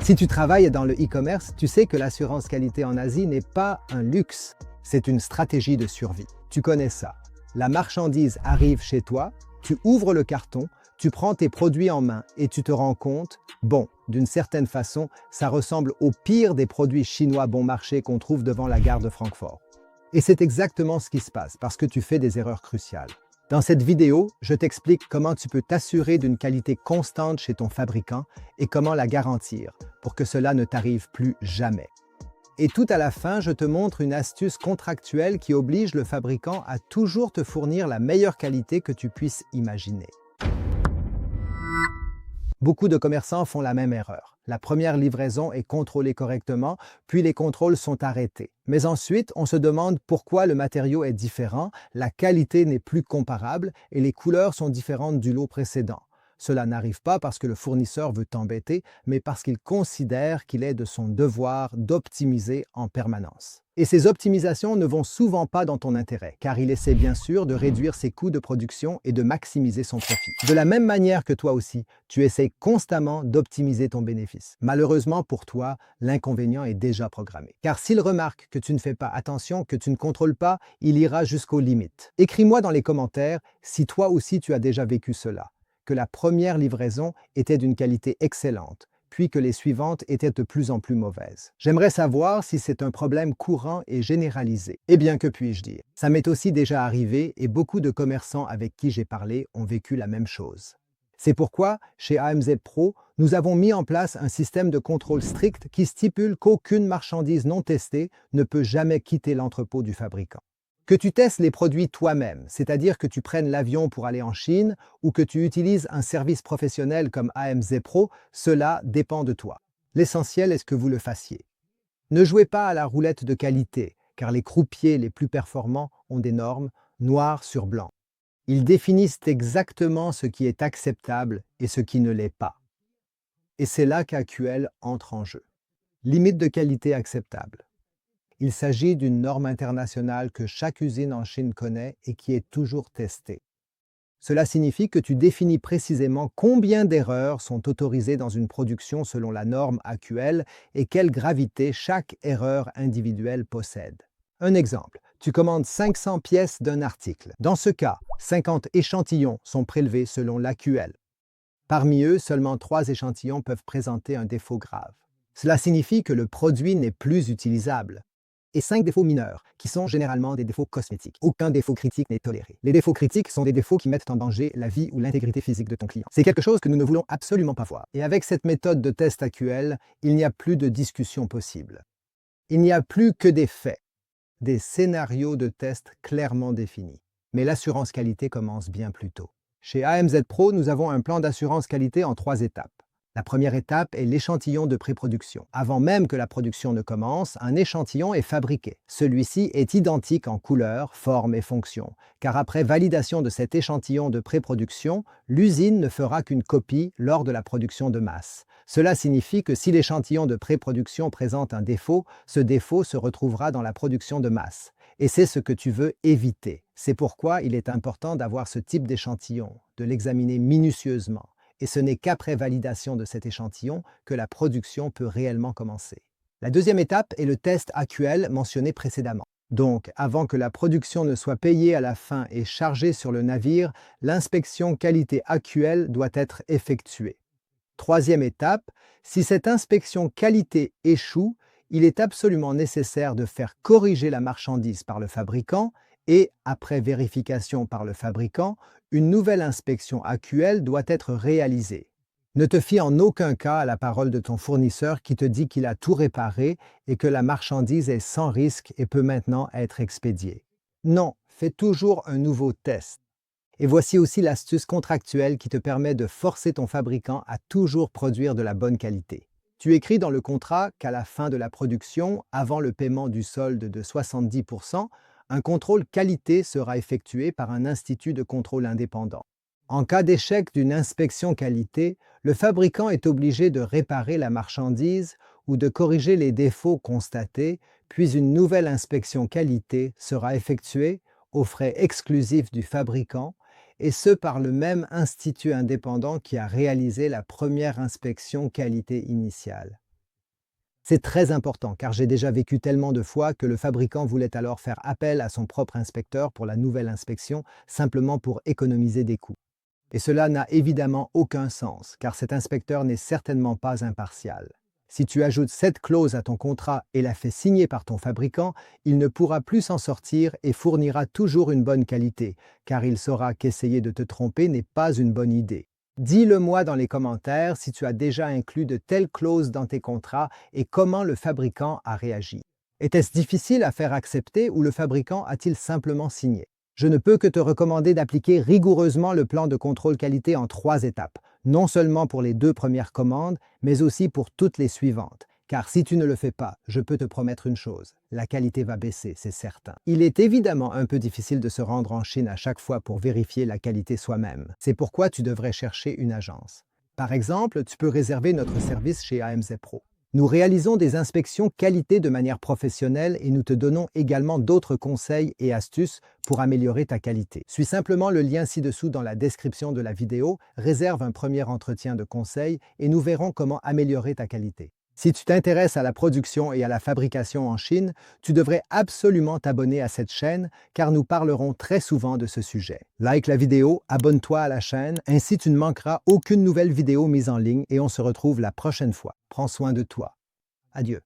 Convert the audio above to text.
Si tu travailles dans le e-commerce, tu sais que l'assurance qualité en Asie n'est pas un luxe, c'est une stratégie de survie. Tu connais ça. La marchandise arrive chez toi, tu ouvres le carton, tu prends tes produits en main et tu te rends compte, bon, d'une certaine façon, ça ressemble au pire des produits chinois bon marché qu'on trouve devant la gare de Francfort. Et c'est exactement ce qui se passe parce que tu fais des erreurs cruciales. Dans cette vidéo, je t'explique comment tu peux t'assurer d'une qualité constante chez ton fabricant et comment la garantir pour que cela ne t'arrive plus jamais. Et tout à la fin, je te montre une astuce contractuelle qui oblige le fabricant à toujours te fournir la meilleure qualité que tu puisses imaginer. Beaucoup de commerçants font la même erreur. La première livraison est contrôlée correctement, puis les contrôles sont arrêtés. Mais ensuite, on se demande pourquoi le matériau est différent, la qualité n'est plus comparable et les couleurs sont différentes du lot précédent. Cela n'arrive pas parce que le fournisseur veut t'embêter, mais parce qu'il considère qu'il est de son devoir d'optimiser en permanence. Et ces optimisations ne vont souvent pas dans ton intérêt, car il essaie bien sûr de réduire ses coûts de production et de maximiser son profit. De la même manière que toi aussi, tu essaies constamment d'optimiser ton bénéfice. Malheureusement pour toi, l'inconvénient est déjà programmé. Car s'il remarque que tu ne fais pas attention, que tu ne contrôles pas, il ira jusqu'aux limites. Écris-moi dans les commentaires si toi aussi tu as déjà vécu cela, que la première livraison était d'une qualité excellente, puis que les suivantes étaient de plus en plus mauvaises. J'aimerais savoir si c'est un problème courant et généralisé. Eh bien, que puis-je dire? Ça m'est aussi déjà arrivé et beaucoup de commerçants avec qui j'ai parlé ont vécu la même chose. C'est pourquoi, chez AMZ Pro, nous avons mis en place un système de contrôle strict qui stipule qu'aucune marchandise non testée ne peut jamais quitter l'entrepôt du fabricant. Que tu testes les produits toi-même, c'est-à-dire que tu prennes l'avion pour aller en Chine ou que tu utilises un service professionnel comme AMZ Pro, cela dépend de toi. L'essentiel est ce que vous le fassiez. Ne jouez pas à la roulette de qualité, car les croupiers les plus performants ont des normes noir sur blanc. Ils définissent exactement ce qui est acceptable et ce qui ne l'est pas. Et c'est là qu'AQL entre en jeu. Limite de qualité acceptable. Il s'agit d'une norme internationale que chaque usine en Chine connaît et qui est toujours testée. Cela signifie que tu définis précisément combien d'erreurs sont autorisées dans une production selon la norme AQL et quelle gravité chaque erreur individuelle possède. Un exemple, tu commandes 500 pièces d'un article. Dans ce cas, 50 échantillons sont prélevés selon l'AQL. Parmi eux, seulement 3 échantillons peuvent présenter un défaut grave. Cela signifie que le produit n'est plus utilisable. Et 5 défauts mineurs, qui sont généralement des défauts cosmétiques. Aucun défaut critique n'est toléré. Les défauts critiques sont des défauts qui mettent en danger la vie ou l'intégrité physique de ton client. C'est quelque chose que nous ne voulons absolument pas voir. Et avec cette méthode de test AQL, il n'y a plus de discussion possible. Il n'y a plus que des faits, des scénarios de test clairement définis. Mais l'assurance qualité commence bien plus tôt. Chez AMZ Pro, nous avons un plan d'assurance qualité en 3 étapes. La première étape est l'échantillon de pré-production. Avant même que la production ne commence, un échantillon est fabriqué. Celui-ci est identique en couleur, forme et fonction, car après validation de cet échantillon de pré-production, l'usine ne fera qu'une copie lors de la production de masse. Cela signifie que si l'échantillon de pré-production présente un défaut, ce défaut se retrouvera dans la production de masse. Et c'est ce que tu veux éviter. C'est pourquoi il est important d'avoir ce type d'échantillon, de l'examiner minutieusement. Et ce n'est qu'après validation de cet échantillon que la production peut réellement commencer. La deuxième étape est le test AQL mentionné précédemment. Donc, avant que la production ne soit payée à la fin et chargée sur le navire, l'inspection qualité AQL doit être effectuée. Troisième étape, si cette inspection qualité échoue, il est absolument nécessaire de faire corriger la marchandise par le fabricant et, après vérification par le fabricant, une nouvelle inspection AQL doit être réalisée. Ne te fie en aucun cas à la parole de ton fournisseur qui te dit qu'il a tout réparé et que la marchandise est sans risque et peut maintenant être expédiée. Non, fais toujours un nouveau test. Et voici aussi l'astuce contractuelle qui te permet de forcer ton fabricant à toujours produire de la bonne qualité. Tu écris dans le contrat qu'à la fin de la production, avant le paiement du solde de 70%, un contrôle qualité sera effectué par un institut de contrôle indépendant. En cas d'échec d'une inspection qualité, le fabricant est obligé de réparer la marchandise ou de corriger les défauts constatés, puis une nouvelle inspection qualité sera effectuée aux frais exclusifs du fabricant, et ce par le même institut indépendant qui a réalisé la première inspection qualité initiale. C'est très important car j'ai déjà vécu tellement de fois que le fabricant voulait alors faire appel à son propre inspecteur pour la nouvelle inspection, simplement pour économiser des coûts. Et cela n'a évidemment aucun sens, car cet inspecteur n'est certainement pas impartial. Si tu ajoutes cette clause à ton contrat et la fais signer par ton fabricant, il ne pourra plus s'en sortir et fournira toujours une bonne qualité, car il saura qu'essayer de te tromper n'est pas une bonne idée. Dis-le-moi dans les commentaires si tu as déjà inclus de telles clauses dans tes contrats et comment le fabricant a réagi. Était-ce difficile à faire accepter ou le fabricant a-t-il simplement signé? Je ne peux que te recommander d'appliquer rigoureusement le plan de contrôle qualité en 3 étapes, non seulement pour les 2 premières commandes, mais aussi pour toutes les suivantes. Car si tu ne le fais pas, je peux te promettre une chose, la qualité va baisser, c'est certain. Il est évidemment un peu difficile de se rendre en Chine à chaque fois pour vérifier la qualité soi-même. C'est pourquoi tu devrais chercher une agence. Par exemple, tu peux réserver notre service chez AMZ Pro. Nous réalisons des inspections qualité de manière professionnelle et nous te donnons également d'autres conseils et astuces pour améliorer ta qualité. Suis simplement le lien ci-dessous dans la description de la vidéo, réserve un premier entretien de conseil et nous verrons comment améliorer ta qualité. Si tu t'intéresses à la production et à la fabrication en Chine, tu devrais absolument t'abonner à cette chaîne car nous parlerons très souvent de ce sujet. Like la vidéo, abonne-toi à la chaîne, ainsi tu ne manqueras aucune nouvelle vidéo mise en ligne et on se retrouve la prochaine fois. Prends soin de toi. Adieu.